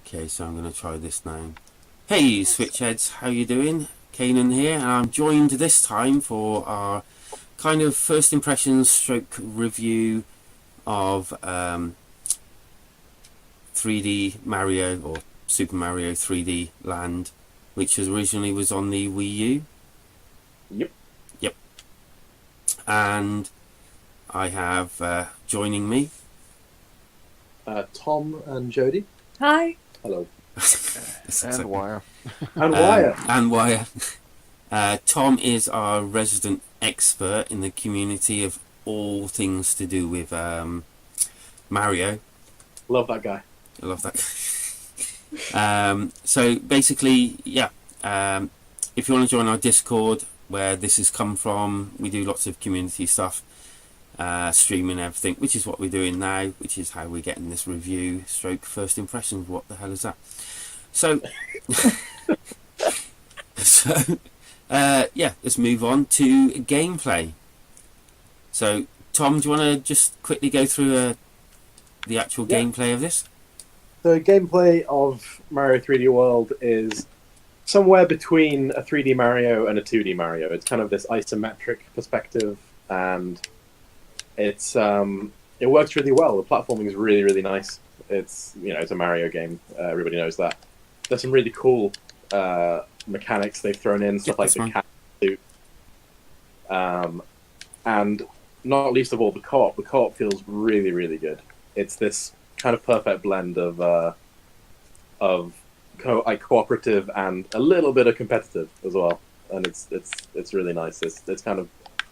Okay, so I'm going to try this now. Hey, Switchheads, how you doing? Kanan here, and I'm joined this time for our kind of first impressions stroke review of 3D Mario, or Super Mario 3D Land, which originally was on the Wii U. Yep. Yep. And I have joining me Tom and Jody. Hi. Hello. And Wire. And Wire. and Wire. Tom is our resident expert in the community of all things to do with Mario. Love that guy. I love that. So basically, yeah. If you want to join our Discord, where this has come from, we do lots of community stuff, streaming everything, which is what we're doing now, which is how we're getting this review stroke first impressions. What the hell is that? So, yeah, let's move on to gameplay. So, Tom, do you want to just quickly go through the actual gameplay of this? The gameplay of Mario 3D World is somewhere between a 3D Mario and a 2D Mario. It's kind of this isometric perspective, and it's it works really well. The platforming is really, really nice. It's it's a Mario game. Everybody knows that. There's some really cool mechanics they've thrown in, stuff like the cat suit, and not least of all the co-op. The co-op feels really, really good. It's this kind of perfect blend of cooperative and a little bit of competitive as well, and it's really nice. It's kind of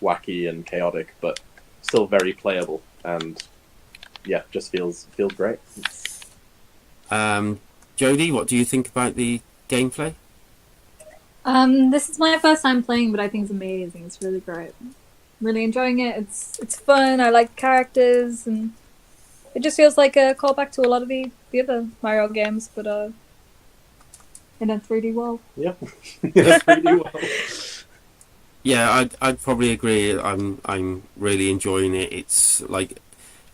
wacky and chaotic, but still very playable, and yeah, just feels great. Jody, what do you think about the gameplay? This is my first time playing, but I think it's amazing. It's really great. Really enjoying it. It's fun. I like characters, and it just feels like a callback to a lot of the other Mario games, but in a 3D world. Yeah, in a 3D world. Yeah, I'd probably agree. I'm really enjoying it. It's like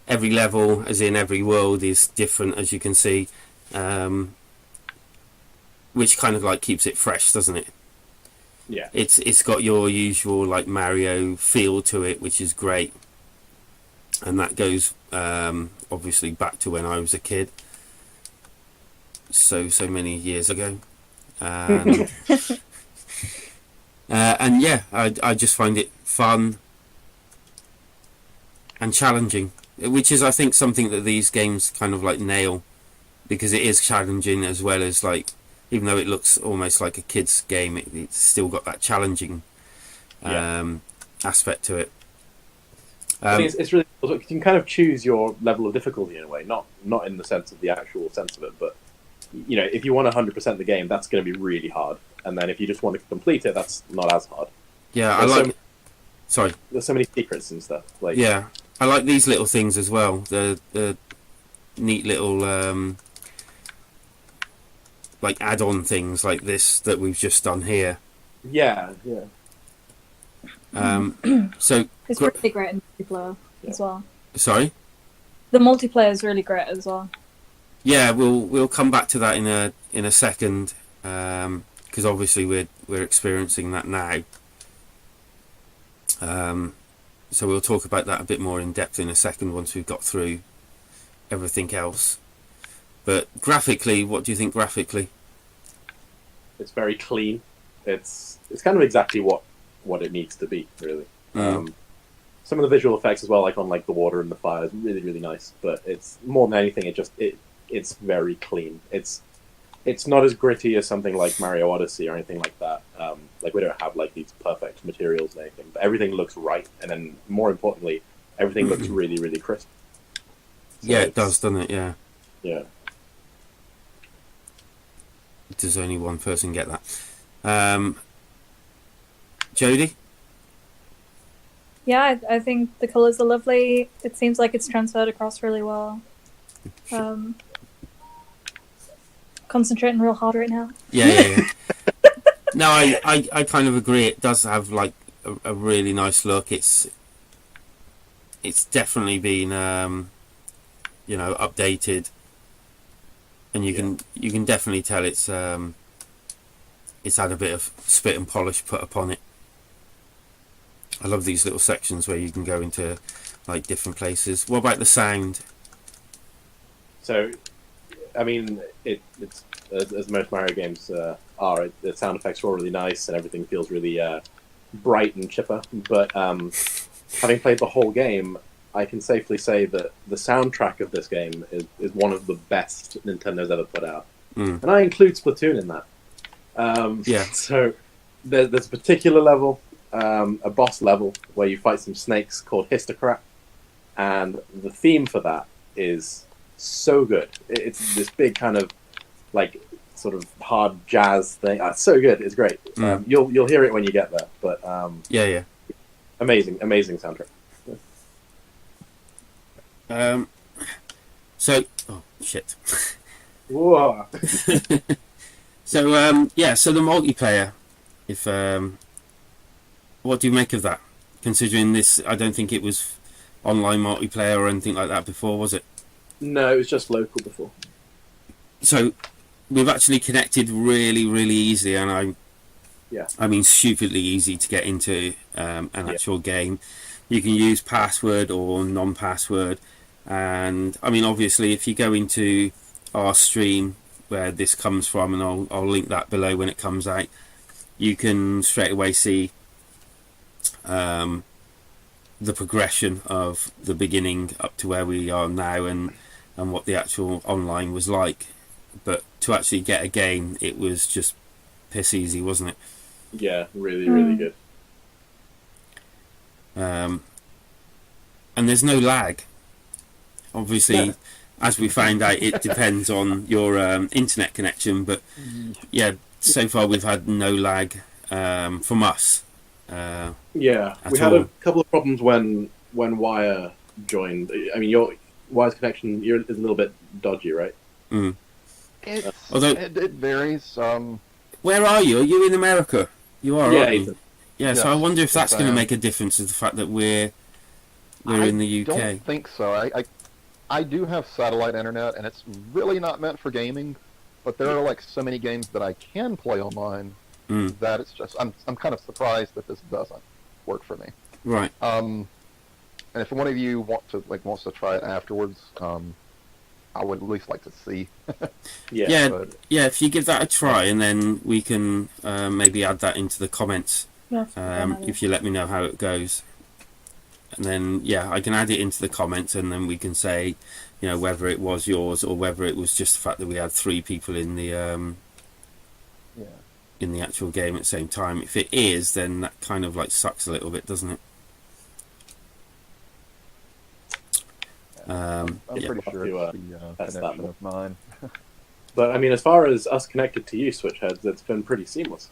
every level, as in every world, is different, as you can see, which kind of like keeps it fresh, doesn't it? Yeah, it's got your usual like Mario feel to it, which is great, and that goes obviously back to when I was a kid, so many years ago, and and yeah, I just find it fun and challenging, which is I think something that these games kind of like nail, because it is challenging as well as like, even though it looks almost like a kid's game, it's still got that challenging aspect to it. I think it's really cool. You can kind of choose your level of difficulty in a way, not in the sense of the actual sense of it, but if you want 100% the game, that's going to be really hard, and then if you just want to complete it, that's not as hard. Yeah, Sorry. There's so many secrets and stuff. Like, yeah, I like these little things as well. The neat little like add-on things like this that we've just done here. Yeah. So It's really great in multiplayer as well. Sorry. The multiplayer is really great as well. Yeah, we'll come back to that in a second, because obviously we're experiencing that now. So we'll talk about that a bit more in depth in a second once we've got through everything else. But graphically, what do you think graphically? It's very clean. It's kind of exactly what it needs to be, really. Some of the visual effects as well, like on like the water and the fire, is really, really nice. But it's more than anything, it's very clean. It's not as gritty as something like Mario Odyssey or anything like that. Like, we don't have like these perfect materials and anything, but everything looks right, and then more importantly, everything looks really, really crisp. So yeah, it does, doesn't it? Yeah. Yeah. Does only one person get that? Jody? Yeah, I think the colours are lovely. It seems like it's transferred across really well. Concentrating real hard right now. Yeah. No, I kind of agree. It does have like a really nice look. It's definitely been updated and you can definitely tell it's had a bit of spit and polish put upon it. I love these little sections where you can go into like different places. What about the sound? So, I mean, it's as most Mario games are. The sound effects are all really nice, and everything feels really bright and chipper. But having played the whole game, I can safely say that the soundtrack of this game is one of the best Nintendo's ever put out, and I include Splatoon in that. So there's a particular level, a boss level, where you fight some snakes called Histocrat, and the theme for that is so good. It's this big kind of like sort of hard jazz thing. It's so good. It's great. You'll hear it when you get there. But amazing soundtrack. So, oh shit. Whoa. So so the multiplayer. If what do you make of that? Considering this, I don't think it was online multiplayer or anything like that before, was it? No, it was just local before. So we've actually connected really, really easily, and I mean stupidly easy to get into an actual game. You can use password or non-password, and I mean obviously if you go into our stream where this comes from, and I'll link that below when it comes out, you can straight away see the progression of the beginning up to where we are now, and what the actual online was like. But to actually get a game, it was just piss easy, wasn't it? Yeah, really, really good. And there's no lag. Obviously, as we found out, it depends on your internet connection. But yeah, so far we've had no lag from us. We had a couple of problems when Wire joined. I mean, your Wire's connection is a little bit dodgy, right? It varies. Where are you? Are you in America? You are, aren't you? Yeah, so I wonder if that's going to make a difference with the fact that we're in the UK. I don't think so. I do have satellite internet, and it's really not meant for gaming. But there are like so many games that I can play online that it's just I'm kind of surprised that this doesn't work for me. Right. And if one of you wants to try it afterwards, I would at least like to see. If you give that a try, and then we can maybe add that into the comments. If you let me know how it goes, and then I can add it into the comments, and then we can say, whether it was yours or whether it was just the fact that we had 3 people in the in the actual game at the same time. If it is, then that kind of like sucks a little bit, doesn't it? I'm pretty sure it's the connection of mine. But I mean, as far as us connected to you, Switchheads, it's been pretty seamless.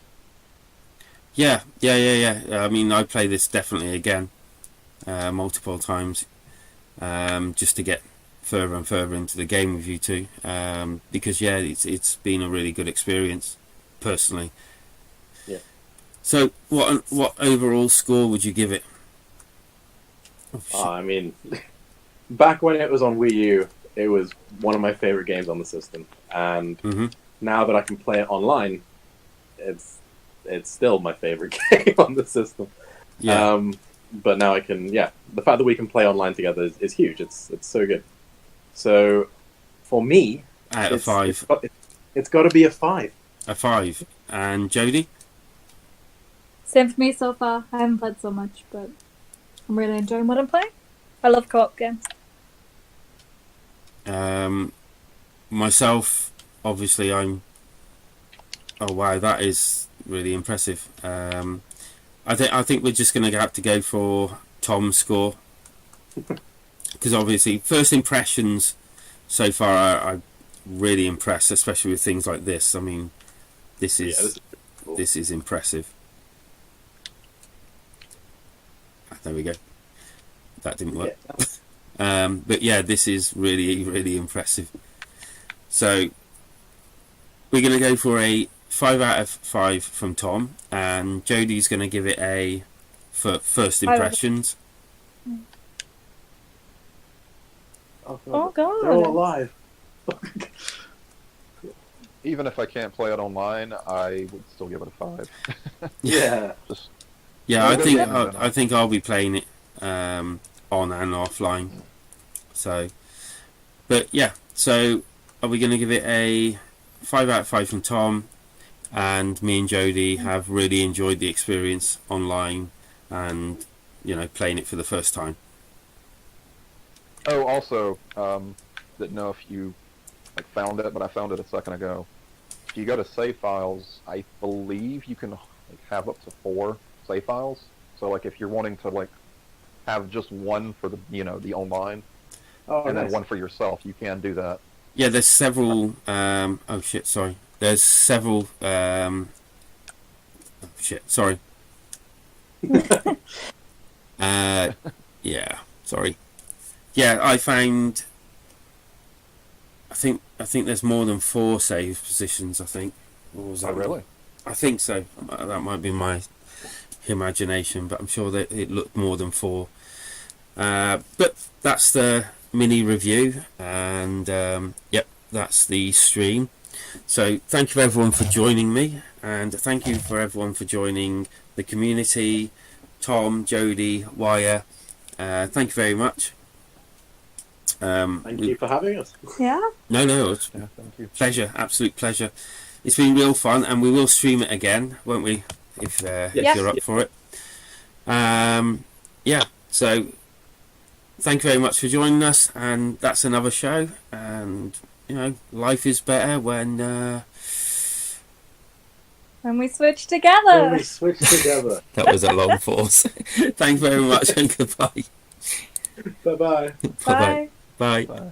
Yeah. I mean, I play this definitely again, multiple times, just to get further and further into the game with you two, because it's been a really good experience, personally. Yeah. So, what overall score would you give it? I mean, back when it was on Wii U, it was one of my favorite games on the system, and now that I can play it online, it's still my favorite game on the system. Yeah. But now I can, the fact that we can play online together is huge. It's so good. So, for me, out of 5, it's got to be a 5. A 5. And Jodie? Same for me so far. I haven't played so much, but I'm really enjoying what I'm playing. I love co-op games. Myself, obviously, oh wow, that is really impressive. I think we're just going to have to go for Tom's score, because obviously first impressions so far are really impressed, especially with things like this. I mean, this is impressive. There we go. That didn't work. But yeah, this is really, really impressive. So we're going to go for a 5 out of 5 from Tom, and Jodie's going to give it a for first impressions. Oh god! They're all alive. even if I can't play it online, I would still give it a 5. Yeah. Just Yeah, Oh, good. I think I'll be playing it on and offline. So, but yeah, so are we going to give it a 5 out of 5 from Tom? And me and Jodie have really enjoyed the experience online, and playing it for the first time. Oh, also, didn't know if you found it, but I found it a second ago. If you go to save files, I believe you can have up to 4 save files. So if you're wanting to have just one for the the online, Oh, and nice. then one for yourself, you can do that. Yeah, there's several. Oh shit! Sorry. There's several. Oh shit! Sorry. Yeah. Sorry. Yeah, I found. I think there's more than 4 save positions. I think. Or was Oh, that really? I think so. That might be my imagination, but I'm sure that it looked more than 4. But that's the mini review, and yep, that's the stream. So thank you everyone for joining me, and thank you for everyone for joining the community. Tom, Jodie, Wire, thank you very much. Thank you for having us. Yeah. No, it's Yeah, thank you. pleasure, absolute pleasure. It's been real fun, and we will stream it again, won't we? If Yes. you're up for it. Yeah. So thank you very much for joining us, and that's another show. And life is better when we switch together. When we switch together. that was a long pause. Thank you very much, and goodbye. Bye-bye. Bye. Bye. Bye. Bye.